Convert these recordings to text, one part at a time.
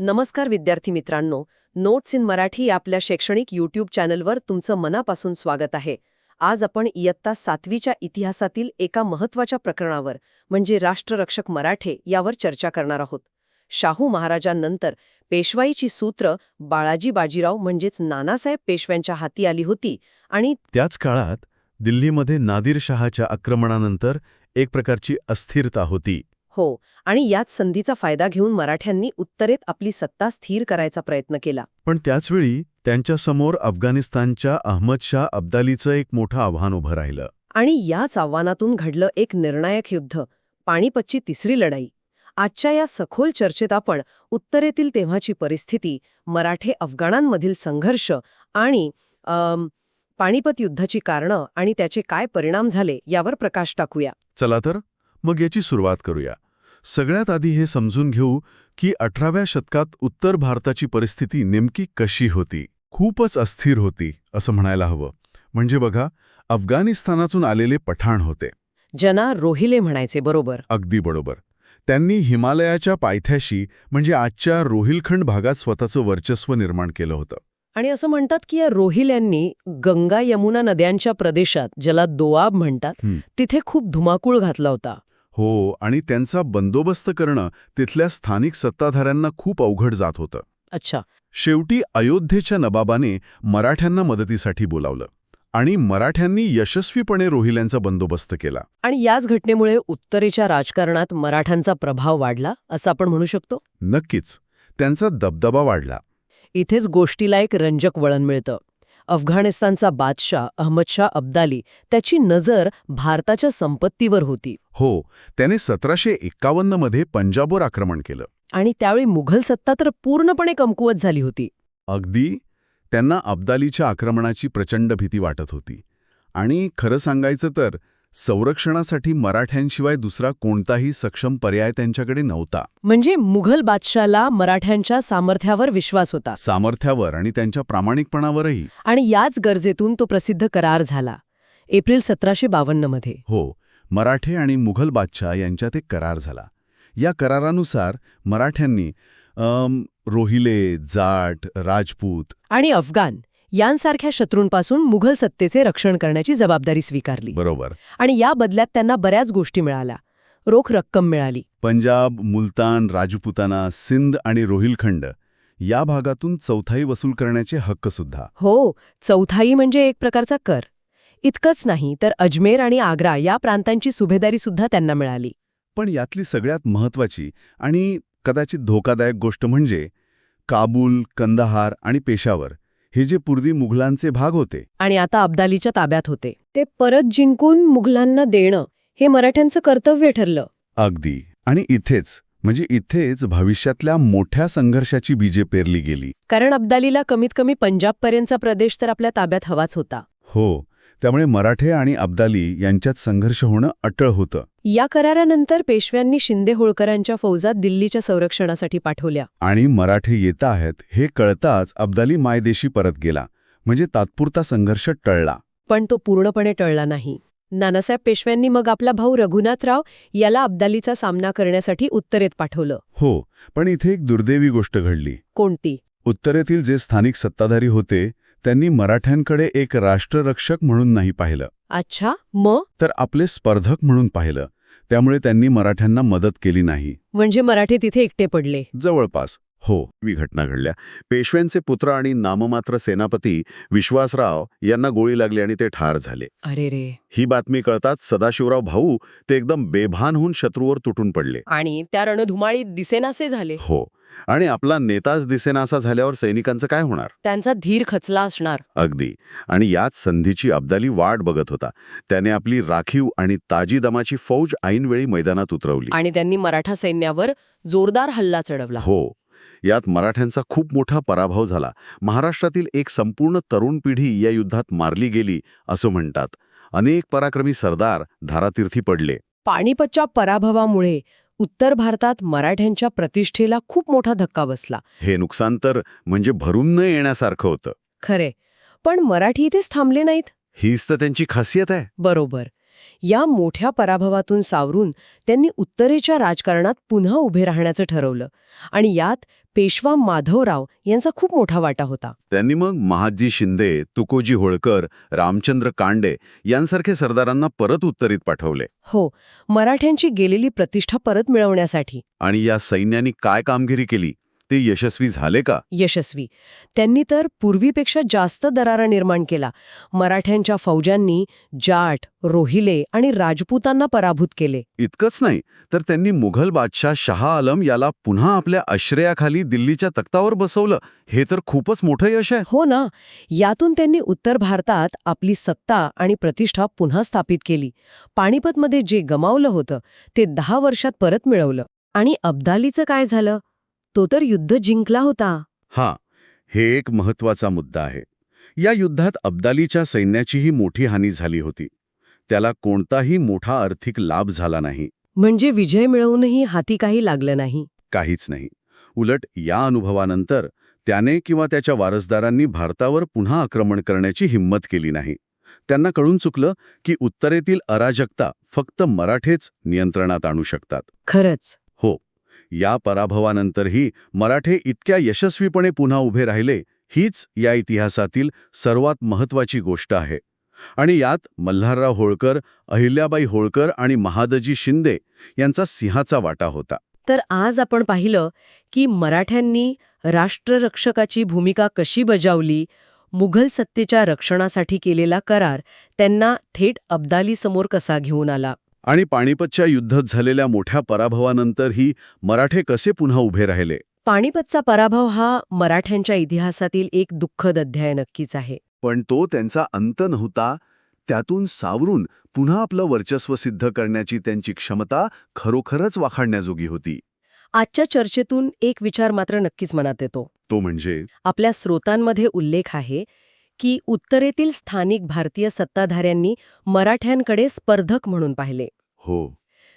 नमस्कार विद्यार्थी मित्रांनो, नोट्स इन मराठी या आपल्या शैक्षणिक यूट्यूब चॅनलवर तुमचं मनापासून स्वागत आहे. आज आपण इयत्ता 7वीच्या इतिहासातील एका महत्त्वाच्या प्रकरणावर म्हणजे राष्ट्ररक्षक मराठे यावर चर्चा करणार आहोत. शाहू महाराजांनंतर पेशवाईची सूत्र बाळाजी बाजीराव म्हणजेच नानासाहेब पेशव्यांच्या हाती आली होती आणि त्याच काळात दिल्लीमध्ये नादिरशहाच्या आक्रमणानंतर एक प्रकारची अस्थिरता होती. हो, आणि याच संधीचा फायदा घेऊन मराठ्यांनी उत्तरेत आपली सत्ता स्थिर करायचा प्रयत्न केला. पण त्याचवेळी त्यांच्यासमोर अफगाणिस्तानच्या अहमद शाह अब्दालीचं एक मोठं आव्हान उभं राहिलं. आणि याच आव्हानातून घडलं एक निर्णायक युद्ध, पानिपतची तिसरी लढाई. आजच्या या सखोल चर्चेत आपण उत्तरेतील तेव्हाची परिस्थिती, मराठे अफगाणांमधील संघर्ष आणि पानिपत युद्धाची कारणं आणि त्याचे काय परिणाम झाले यावर प्रकाश टाकूया. चला तर मग याची सुरुवात करूया. सगळ्यात आधी हे समजून घेऊ की 18व्या शतकात उत्तर भारताची परिस्थिती नेमकी कशी होती. खूपच अस्थिर होती असं म्हणायला हवं. म्हणजे बघा, अफगाणिस्तानातून आलेले पठाण होते, ज्यांना रोहिले म्हणायचे. बरोबर, अगदी बरोबर. त्यांनी हिमालयाच्या पायथ्याशी म्हणजे आजच्या रोहिलखंड भागात स्वतःचं वर्चस्व निर्माण केलं होतं. आणि असं म्हणतात की या रोहिल्यांनी गंगा यमुना नद्यांच्या प्रदेशात, ज्याला दोआब म्हणतात, तिथे खूप धुमाकूळ घातला होता. हो, आणि त्यांचा बंदोबस्त करणं तिथल्या स्थानिक सत्ताधाऱ्यांना खूप अवघड जात होतं. अच्छा. शेवटी अयोध्येच्या नवाबाने मराठ्यांना मदतीसाठी बोलावलं आणि मराठ्यांनी यशस्वीपणे रोहिल्यांचा बंदोबस्त केला. आणि याच घटनेमुळे उत्तरेच्या राजकारणात मराठ्यांचा प्रभाव वाढला असं आपण म्हणू शकतो. नक्कीच, त्यांचा दबदबा वाढला. इथेच गोष्टीला एक रंजक वळण मिळतं. अफगाणिस्तानचा बादशाह अहमद शाह अब्दाली, त्याची नजर भारताच्या संपत्तीवर होती. हो, त्याने 1751 मध्ये पंजाबवर आक्रमण केलं. आणि त्यावेळी मुघल सत्ता तर पूर्णपणे कमकुवत झाली होती. अगदी. त्यांना अब्दालीच्या आक्रमणाची प्रचंड भीती वाटत होती. आणि खरं सांगायचं तर संरक्षणासाठी मराठ्यांशिवाय दुसरा कोणताही सक्षम पर्याय त्यांच्याकडे नव्हता. म्हणजे मुघल बादशाहला मराठ्यांच्या सामर्थ्यावर विश्वास होता. सामर्थ्यावर आणि त्यांच्या प्रामाणिकपणावरही. आणि याच गरजेतून तो प्रसिद्ध करार झाला एप्रिल 1752 मध्ये. हो, मराठे आणि मुघल बादशाह यांच्यात एक करार झाला. या करारानुसार मराठ्यांनी रोहिले, जाट, राजपूत आणि अफगाण यांसारख्या शत्रूंपासून मुघल सत्तेचे रक्षण करण्याची जबाबदारी स्वीकारली. बरोबर. आणि या बदल्यात त्यांना बऱ्याच गोष्टी मिळाल्या. रोख रक्कम मिळाली. पंजाब, मुलतान, राजपुताना, सिंध आणि रोहिलखंड या भागातून चौथाई वसूल करण्याचे हक्क सुद्धा. हो, चौथाई म्हणजे एक प्रकारचा कर. इतकंच नाही तर अजमेर आणि आग्रा या प्रांतांची सुभेदारी सुद्धा त्यांना मिळाली. पण यातली सगळ्यात महत्त्वाची आणि कदाचित धोकादायक गोष्ट म्हणजे काबूल, कंदाहार आणि पेशावर हे जे पूर्वी मुघलांचे भाग होते आणि आता अब्दालीच्या ताब्यात होते, ते परत जिंकून मुघलांना देणं हे मराठ्यांचं कर्तव्य ठरलं. अगदी. आणि इथेच भविष्यातल्या मोठ्या संघर्षाची बीजे पेरली गेली. कारण अब्दालीला कमीत कमी पंजाबपर्यंतचा प्रदेश तर आपल्या ताब्यात हवाच होता. हो, त्यामुळे मराठे आणि अब्दाली यांच्यात संघर्ष होणं अटळ होतं. या करारानंतर पेशव्यांनी शिंदे होळकरांच्या फौजा दिल्लीच्या संरक्षणासाठी पाठवल्या. आणि मराठे येत आहेत हे कळताच अब्दाली मायदेशी परत गेला. म्हणजे तात्पुरता संघर्ष टळला. पण तो पूर्णपणे टळला नाही. नानासाहेब पेशव्यांनी मग आपला भाऊ रघुनाथराव याला अब्दालीचा सामना करण्यासाठी उत्तरेत पाठवलं. हो, पण इथे एक दुर्दैवी गोष्ट घडली. कोणती? उत्तरेतील जे स्थानिक सत्ताधारी होते त्यांनी मराठ्यांकडे एक राष्ट्ररक्षक म्हणून नाही पाहिलं. अच्छा, मग? तर आपले स्पर्धक म्हणून पाहिलं. त्यामुळे त्यांनी मराठ्यांना मदत केली नाही. म्हणजे मराठे तिथे एकटे पडले. जवळपास. हो, ही घटना घडल्या. पेशव्यांचे पुत्र आणि नाममात्र सेनापती विश्वासराव यांना गोळी लागली आणि ते ठार झाले. अरे रे. ही बातमी कळताच सदाशिवराव भाऊ ते एकदम बेभान होऊन शत्रूवर तुटून पडले. आणि त्या रणधुमाळीत दिसेनासे झाले. हो, आणि आपला नेताच दिसेनासा झाल्यावर सैनिकांचं काय होणार? त्यांचा धीर खचला असणार. अगदी. आणि याच संधीची अब्दाली वाट बघत होता. त्याने आपली राखीव आणि ताजी दमाची फौज ऐनवेळी मैदानात उतरवली. आणि त्यांनी मराठा सैन्यावर जोरदार हल्ला चढवला. हो, यात मराठ्यांचा खूप मोठा पराभव झाला. महाराष्ट्रातील एक संपूर्ण तरुण पिढी या युद्धात मारली गेली असं म्हणतात. अनेक पराक्रमी सरदार धारातीर्थी पडले. पानिपतच्या पराभवामुळे उत्तर भारतात मराठ्यांच्या प्रतिष्ठेला खूप मोठा धक्का बसला. हे नुकसान तर म्हणजे भरून न येण्यासारखं होतं. खरे, पण मराठी इथेच थांबले नाहीत. हीच तर त्यांची खासियत आहे. बरोबर. या मोठ्या पराभवातून सावरून त्यांनी उत्तरेच्या राजकारणात पुन्हा उभे राहण्याचं ठरवलं आणि यात पेशवा माधवराव यांचा खूप मोठा वाटा होता. त्यांनी मग महादजी शिंदे, तुकोजी होळकर, रामचंद्र कांडे यांसारखे सरदारांना परत उत्तरेत पाठवले. हो, मराठ्यांची गेलेली प्रतिष्ठा परत मिळवण्यासाठी. आणि या सैन्याने काय कामगिरी केली, ते यशस्वी झाले का? यशस्वी. त्यांनी तर पूर्वीपेक्षा जास्त दरारा निर्माण केला. मराठ्यांच्या फौजांनी जाट, रोहिले आणि राजपूतांना पराभूत केले. इतकंच नाही, तर त्यांनी मुघल बादशाह शाह आलम याला पुन्हा आपल्या आश्रयाखाली दिल्लीच्या तख्तावर बसवलं. हे तर खूपच मोठं यश आहे. हो ना, यातून त्यांनी उत्तर भारतात आपली सत्ता आणि प्रतिष्ठा पुन्हा स्थापित केली. पानिपतमध्ये जे गमावलं होतं ते 10 वर्षात परत मिळवलं. आणि अब्दालीचं काय झालं? तो तर युद्ध जिंकला होता. हा, हे एक महत्वाचा मुद्दा आहे. या युद्धात अब्दालीच्या सैन्याचीही मोठी हानी झाली होती. त्याला कोणताही मोठा आर्थिक लाभ झाला नाही. म्हणजे विजय मिळवूनही हाती काही लागलं नाही. काहीच नाही. उलट या अनुभवानंतर त्याने किंवा त्याच्या वारसदारांनी भारतावर पुन्हा आक्रमण करण्याची हिंमत केली नाही. त्यांना कळून चुकलं की उत्तरेतील अराजकता फक्त मराठेच नियंत्रणात आणू शकतात. खरंच. हो, या पराभवानंतरही मराठे इतक्या यशस्वीपणे पुन्हा उभे राहिले, हीच या इतिहासातील सर्वात महत्त्वाची गोष्ट आहे. आणि यात मल्हारराव होळकर, अहिल्याबाई होळकर आणि महादजी शिंदे यांचा सिंहाचा वाटा होता. तर आज आपण पाहिलं की मराठ्यांनी राष्ट्ररक्षकाची भूमिका कशी बजावली, मुघल सत्तेच्या रक्षणासाठी केलेला करार त्यांना थेट अब्दालीसमोर कसा घेऊन आला. आणि पानिपतच्या युद्धात झालेल्या मोठ्या पराभवानंतरही मराठे कसे पुन्हा उभे राहिले. पानिपतचा पराभव हा मराठ्यांच्या इतिहासातील एक दुःखद अध्याय नक्कीच आहे. पण तो त्यांचा अंत नव्हता. त्यातून सावरून पुन्हा आपलं वर्चस्व सिद्ध करण्याची त्यांची क्षमता खरोखरच वाखाणण्याजोगी होती. आजच्या चर्चेतून एक विचार मात्र नक्कीच मनात येतो. तो म्हणजे आपल्या स्रोतांमध्ये उल्लेख आहे की उत्तरेतील स्थानिक भारतीय सत्ताधाऱ्यांनी मराठ्यांकडे स्पर्धक म्हणून पाहिले. हो,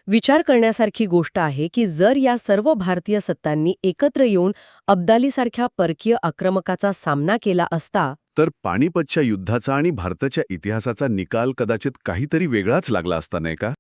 विचार करण्यासारखी गोष्ट आहे की जर या सर्व भारतीय सत्तांनी एकत्र येऊन अब्दालीसारख्या परकीय आक्रमकाचा सामना केला असता तर पानिपतच्या युद्धाचा आणि भारताच्या इतिहासाचा निकाल कदाचित काहीतरी वेगळाच लागला असता, नाही का?